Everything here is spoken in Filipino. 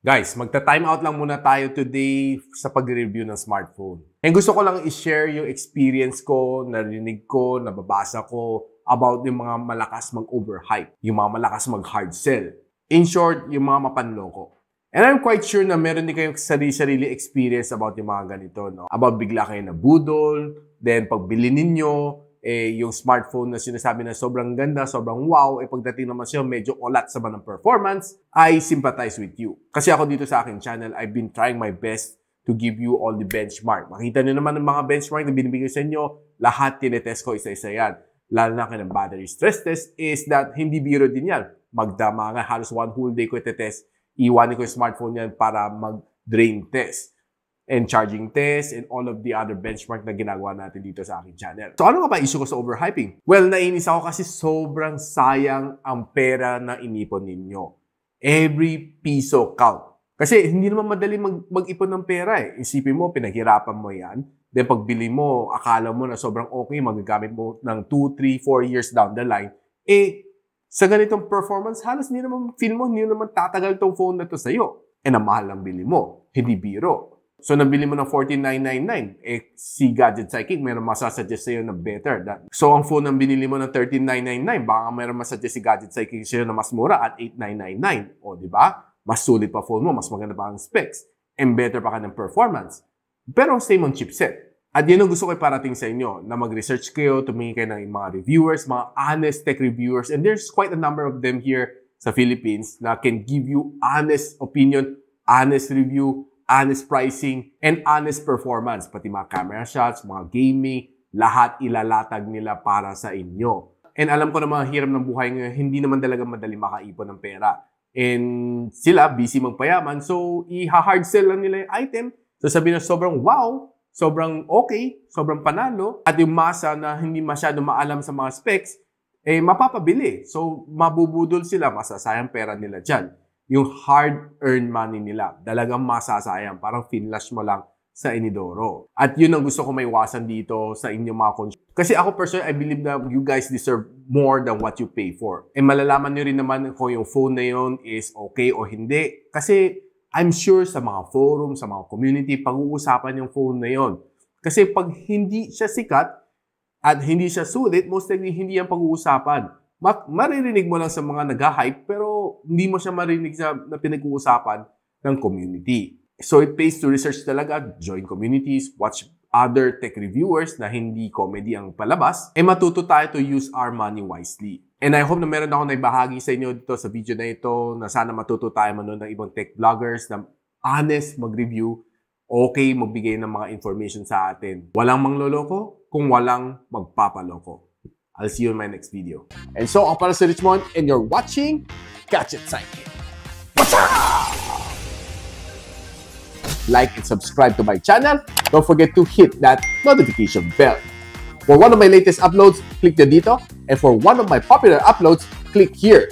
Guys, magta-time out lang muna tayo today sa pag-review ng smartphone. And gusto ko lang i-share yung experience ko, narinig ko, nababasa ko about yung mga malakas mag-overhype, yung mga malakas mag-hard sell. In short, yung mga mapanloko. And I'm quite sure na meron din kayong sarili-sarili experience about yung mga ganito, no? About bigla kayo nabudol, then pagbili ninyo, yung smartphone na sinasabi na sobrang ganda, sobrang wow, pagdating naman siya, medyo olat sa ng performance, I sympathize with you. Kasi ako dito sa aking channel, I've been trying my best to give you all the benchmark. Makita niyo naman ang mga benchmark na binibigay sa inyo, lahat tinetest ko isa-isa yan. Lalo na kayo ng battery stress test is that hindi biro din yan. Magdama nga, halos one whole day ko itetest, iwanin ko yung smartphone yan para mag-drain test and charging test, and all of the other benchmark na ginagawa natin dito sa aking channel. So ano nga ba issue ko sa overhyping? Well, nainis ako kasi sobrang sayang ang pera na inipon ninyo. Every piso count. Kasi hindi naman madali mag-ipon ng pera eh. Isipin mo, pinaghirapan mo yan. Then pagbili mo, akala mo na sobrang okay, magagamit mo ng 2, 3, 4 years down the line. Sa ganitong performance, halos hindi naman feel mo, hindi naman tatagal tong phone na to sa'yo. Ang mahal ang bili mo. Hindi biro. So, nabili mo ng 14,999. Si Gadget Psychic, mayroon masasuggest sa'yo na better. So, ang phone na binili mo ng 13,999, baka mayroon masasuggest si Gadget Psychic sa'yo na mas mura at 8,999. O, di ba? Mas sulit pa phone mo, mas maganda pa ang specs, and better pa ka ng performance. Pero, same on chipset. At yun ang gusto ko iparating sa inyo, na mag-research kayo, tumingin kayo ng mga reviewers, mga honest tech reviewers, and there's quite a number of them here sa Philippines na can give you honest opinion, honest review, honest pricing, and honest performance. Pati mga camera shots, mga gaming, lahat ilalatag nila para sa inyo. And alam ko na mga hirap ng buhay ngayon, hindi naman talaga madali makaipon ng pera. And sila, busy magpayaman, so i-hard sell lang nila yung item. So sabihin na sobrang wow, sobrang okay, sobrang panalo, at yung masa na hindi masyado maalam sa mga specs, mapapabili. So mabubudol sila, masasayang pera nila dyan. Yung hard-earned money nila, talagang masasayang. Parang finlash mo lang sa inidoro. At yun ang gusto ko maiwasan dito sa inyong mga consumer. Kasi ako personally, I believe that you guys deserve more than what you pay for. And malalaman nyo rin naman kung yung phone na yun is okay o hindi. Kasi I'm sure sa mga forum, sa mga community, pag-uusapan yung phone na yun. Kasi pag hindi siya sikat at hindi siya sulit, most likely hindi yan pag-uusapan. Maririnig mo lang sa mga nag-hype pero hindi mo siya marinig na pinag-uusapan ng community. So it pays to research talaga, join communities, watch other tech reviewers na hindi comedy ang palabas, matuto tayo to use our money wisely. And I hope na meron ako naibahagi sa inyo dito sa video na ito na sana matuto tayo manood ng ibang tech vloggers na honest mag-review, okay magbigay ng mga information sa atin. Walang mangloloko kung walang magpapaloko. I'll see you in my next video. And so, ako para si Richmond, and you're watching Gadget Psychic. What's up? Like and subscribe to my channel. Don't forget to hit that notification bell. For one of my latest uploads, click the dito. And for one of my popular uploads, click here.